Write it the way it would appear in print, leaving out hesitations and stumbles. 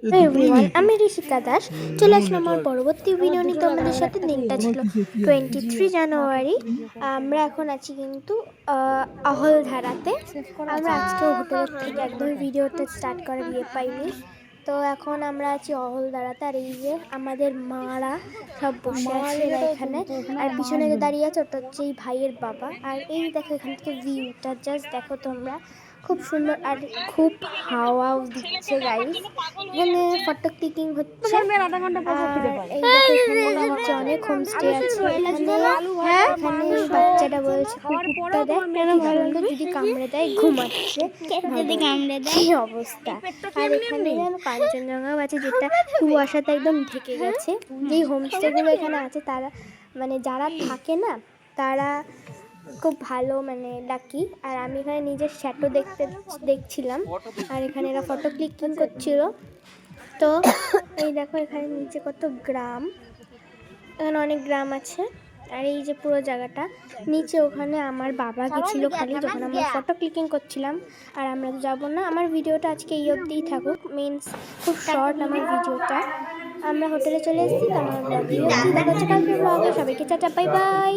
Hello everyone, আমি ঋষিকা দাস। চলে আসলাম আমার পরবর্তী ভিডিও নিয়ে। তোমাদের সাথে দিনটা ছিল 23 জানুয়ারি। আমরা এখন আছি কিন্তু অহলধারাতে। আমরা আজকেও হোটেলের থেকে একদম ভিডিওটা স্টার্ট করার পাইনি। তো এখন আমরা আছি অহলধারাতে। আর এই যে আমাদের মারা সব বসে আছে এরা এখানে, আর পিছনে যে দাঁড়িয়ে আছে ওটা হচ্ছে এই ভাইয়ের বাবা। আর এই দেখো এখান থেকে ভিউটা জাস্ট দেখো তোমরা, খুব সুন্দর আর খুব হাওয়াও দিচ্ছে গাইস। এখানে ফটো ক্লিকিং হচ্ছে। এই দেখো এখানে হচ্ছে অনেক হোমস্টে আছে এখানে। এখানে বাচ্চাটা বলছে কুকুরটা দেখ কেন ভালো, যদি কামড়ে দেয় ঘুমাচ্ছে, যদি কামড়ে দেয় এই অবস্থা। আর এখানে যেন কাঞ্চনজঙ্ঘাও আছে, যেটা কুয়াশাতে একদম ঢেকে গেছে। যেই হোমস্টেগুলো এখানে আছে তারা মানে যারা থাকে না তারা খুব ভালো, মানে লাকি। আর আমি এখানে নিজের শ্যাটো দেখছিলাম, আর এখানে এরা ফটো ক্লিকিং করছিল। তো এই দেখো এখানে নিচে কত গ্রাম, এখানে অনেক গ্রাম আছে। আর এই যে পুরো জায়গাটা নিচে, ওখানে আমার বাবা গেছিল খালি যখন আমরা ফটো ক্লিকিং করছিলাম। আর আমরা তো যাবো না। আমার ভিডিওটা আজকে এই অবধিই থাকুক, মিনস খুব শর্ট আমার ভিডিওটা। আমরা হোটেলে চলে এসেছি, তো আমার ব্লগে দেখা হচ্ছে কালকে ব্লগে। সবাইকে টাটা, বাই বাই।